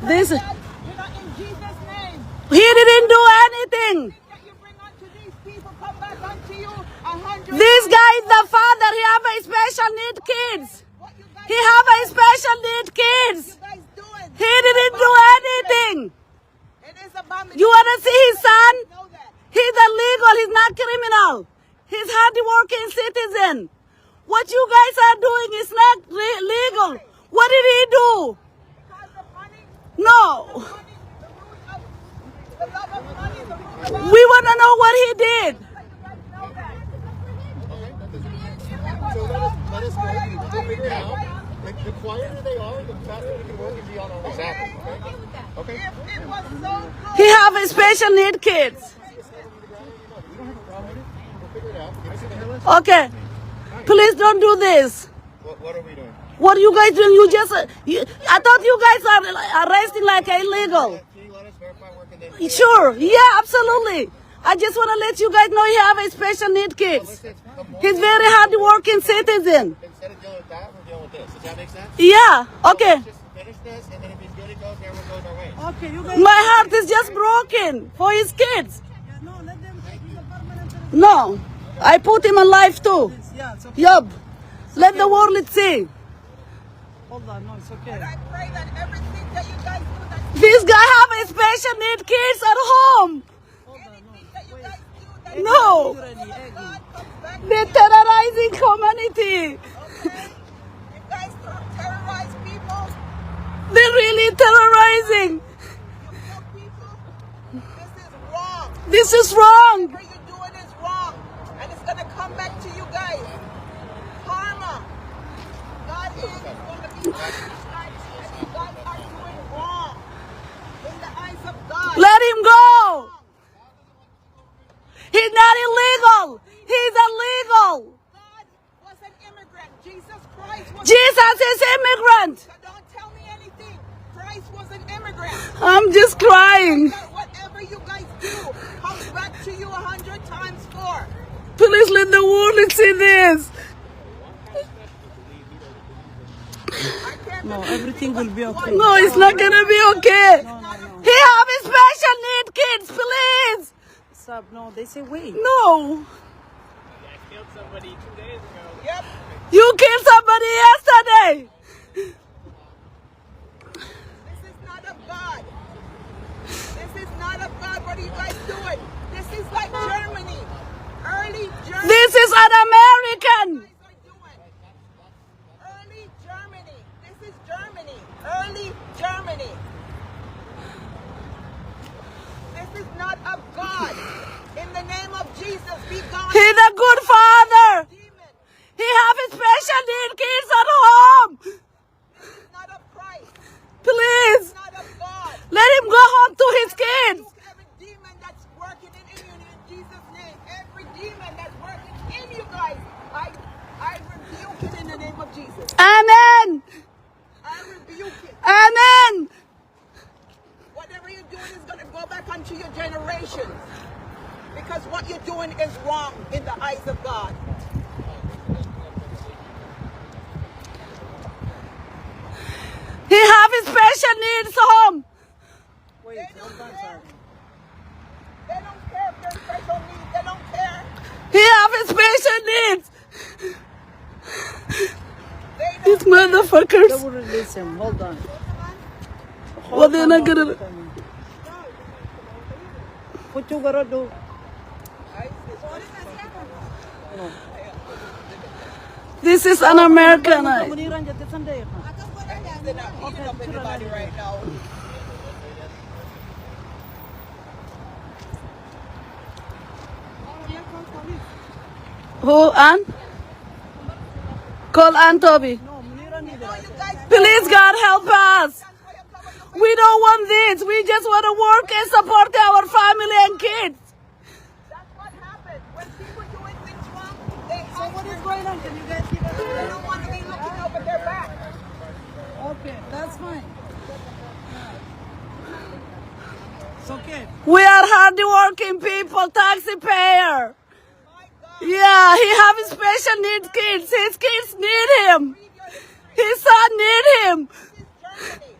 This, in Jesus' name. he didn't do anything. That you bring unto these people come back unto you 100. This guy is the father. He have a special need kids. What you guys, He have a special need kids. you guys doing? He didn't do anything. It is abomination. You want to see his son? Know that. He's illegal. He's not criminal. He's hardworking citizen. What you guys are doing is not legal. What did he do? Because of money, No. the root of the love of money, the root of all. We want to know what he did. You guys know that. So let us go. We'll figure it out. The quieter they are, the faster we can work and be on our way. Exactly. Okay. If it was so good. He have a special need kids. We don't have a problem with it. We'll figure it out. Give us a minute. Okay. Please don't do this. What are we doing? What are you guys doing? I thought you guys are arresting like illegal. Can you let us verify work and then? Sure. Yeah, absolutely. I just want to let you guys know he have a special need kids. He's very hardworking citizen. Instead of dealing with that, we're dealing with this. Does that make sense? Yeah. Okay. Just finish this, and then if he's good, it goes. Everyone goes our way. Okay. You guys. My heart is just broken for his kids. No, let them take the permanent resident. No. I put him alive too. Yeah, it's okay. Yup. Let the world see. Hold on, no, it's okay. I pray that everything that you guys do, that This guy have a special need kids at home. anything that you guys do, that No. God comes back to They're you. terrorizing humanity. Okay? You guys terrorize people. They're really terrorizing. You kill people. This is wrong. This is wrong. What you're doing is wrong, and it's gonna come back to you guys. Karma. God is going to be judged, and you guys are doing wrong in the eyes of God. Let him go. He's not illegal. He's illegal. God was an immigrant. Jesus Christ was. Jesus is immigrant. So don't tell me anything. Christ was an immigrant. I'm just crying. That whatever you guys do comes back to you 100 times more. Please let the world see this. I can't No, believe everything will be okay. No, it's not gonna be okay. He have a special need kids, please. Stop, no, they say wait. No. Yep. You killed somebody yesterday. This is not of God. This is not of God. What are you guys doing? This is like Germany. Early Germany. This is an American. What you guys are doing. Early Germany. This is Germany. Early Germany. This is not of God. In the name of Jesus, be gone. He's a good father. Demon. He have a special need kids at home. This is not of Christ. Please, It's not of God. let him go home to his kids. Rebuke every demon that's working in you in Jesus' name. Every demon that's working in you guys, I rebuke it in the name of Jesus. Amen. I rebuke it. Amen. Whatever you're doing is going to go back onto your generations. Because what you're doing is wrong in the eyes of God. He have his special needs home. Wait, They don't hold on, care. sir. They don't care if they're special needs. They don't care. He have his special needs. They These don't They motherfuckers. will release him, hold on. Well, they're not gonna. What you gonna do? This is an American. Kemudian jadi sendiri. They're not beating up anybody right now. Who, Ann? Call Ann Toby. No, meniran ni No, you guys Please, God, help us. We don't want this. We just want to work and support our family and kids. That's what happens. When people doing things wrong, they So what is going on? Can you guys give us They don't want to be looking over their back. Okay, that's fine. It's okay. We are hardworking people, taxpayer. My God. Yeah, he have special needs kids. His kids need him. Read your history. His son need him. This is Germany.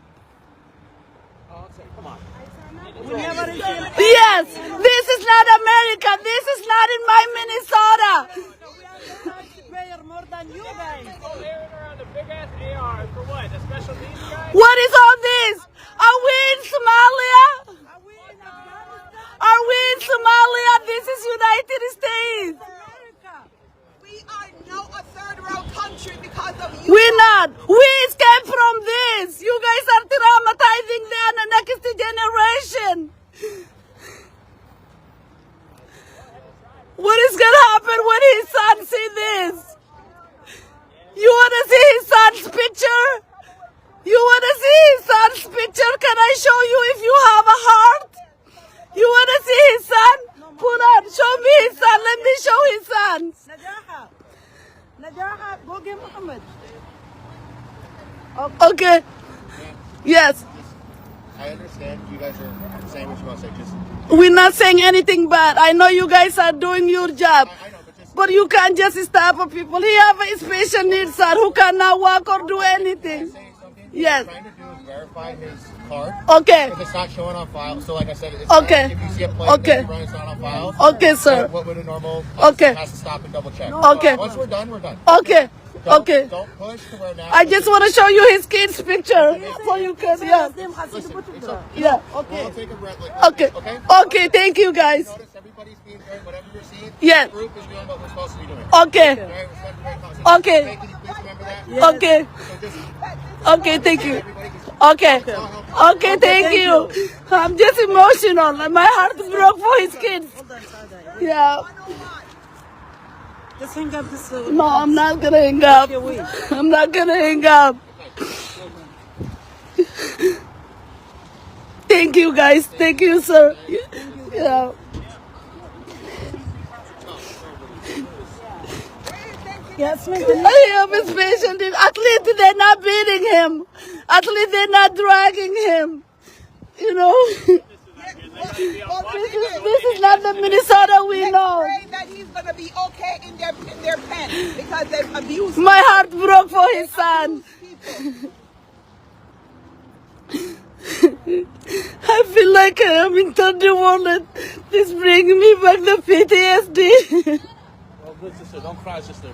We never received. Yes, this is not America. This is not in my Minnesota. We are the taxpayer more than you guys. Layering around a big ass AR for what? A special needs guy? What is all this? Are we in Somalia? Are we in Afghanistan? Are we in Somalia? This is United States. America. We are now a third world country because of you. We're not. We escaped from this. You guys are traumatizing the next generation. What is gonna happen when his son see this? You wanna see his son's picture? You wanna see his son's picture? Can I show you if you have a heart? You wanna see his son? Pull on, show me his son. Let me show his son. Najaha, go get Muhammad. Okay. Yes. I understand you guys are saying what you want to say. Just We're not saying anything bad. I know you guys are doing your job. I know, but just But you can't just stop people. He have a special needs son who cannot walk or do anything. saying something. Yes. What I'm trying to do is verify his card. Okay. If it's not showing on file, so like I said, it's Okay. If you see a plate Okay. that you run, it's not on file. Okay, sir. What would a normal Okay. has to stop and double check. Okay. Once we're done, we're done. Okay. Don't, Okay. Don't push to where now. I just want to show you his kid's picture so you can, yeah. Listen, it's okay. Yeah. We'll take a breath. Like, Okay. Okay. Okay, thank you guys. Notice everybody's being very, whatever you're seeing. Yes. The group is doing what we're supposed to be doing. Okay. Very respectful, very conscious. Okay. Hey, can you please remember that? Okay. So just Okay, thank you. everybody can Okay. Okay, thank you. I'm just emotional. My heart broke for his kids. Yeah. Just hang up this. No, I'm not gonna hang up. Okay, wait. I'm not gonna hang up. Thank you, guys. Thank you, sir. Yeah. Yes, ma'am. I have a special need. At least they're not beating him. At least they're not dragging him. You know? This is not the Minnesota we know. Pray that he's gonna be okay in their pen because they've abused My heart broke for his son. people. I feel like I am in third world. This brings me back the PTSD. Oh, good sister. Don't cry, sister.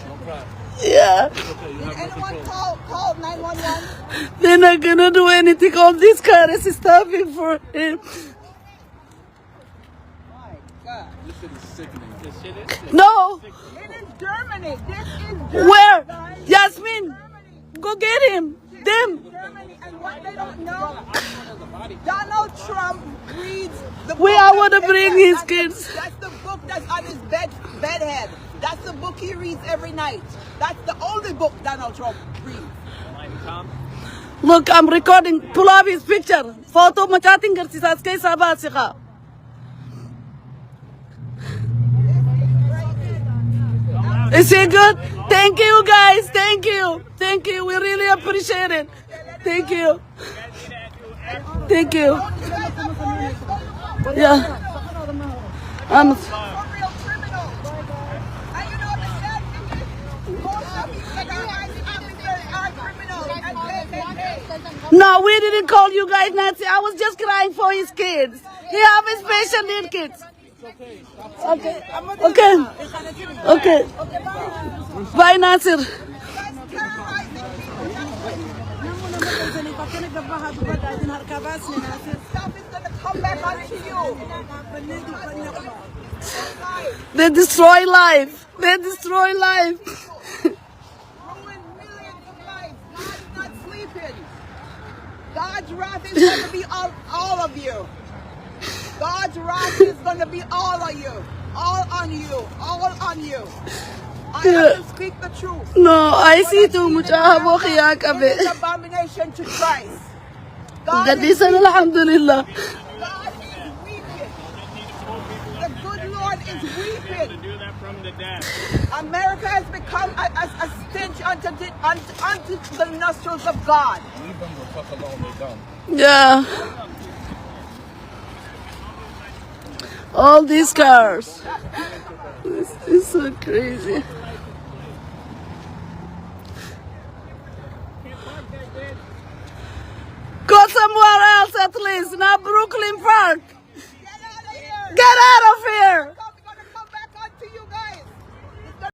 Don't cry. Yeah. It's okay. You have no Anyone control. call 911? They're not gonna do anything. All this car is stopping for him. My God. This shit is sickening. This shit is sickening. No. It is Germany. This is Germany. Where? guys. Yasmin, go get him. Them. Germany, and what they don't know, Donald Trump reads the book. We all wanna bring his That's kids. That's the book that's on his bedhead. That's the book he reads every night. That's the only book Donald Trump reads. Look, I'm recording. Pull up his picture. Photo machating karsi sa kay sabat sika. Is he good? Thank you, guys. Thank you. Thank you. We really appreciate it. Thank you. Thank you. Yeah. I'm. For real criminals. And you know the sad thing is, most of these that are ICE officers are criminals and pay. No, we didn't call you guys Nazi. I was just crying for his kids. He have his special need kids. Okay. Okay. Okay. Bye, Nasir. Stuff is gonna come back onto you. They destroy life. They destroy life. Ruin millions of lives. God's not sleeping. God's wrath is gonna be on all of you. God's wrath is gonna be all on you. All on you. All on you. I have to speak the truth. No, I see too much. Ahabo khiya It kabe. is abomination to Christ. God is Gadisan alhamdulillah. God is weeping. The good Lord is weeping. Do that from the dead. America has become a stench unto the nostrils of God. Leave them the fuck alone. They're done. Yeah. All these cars. This is so crazy. Go somewhere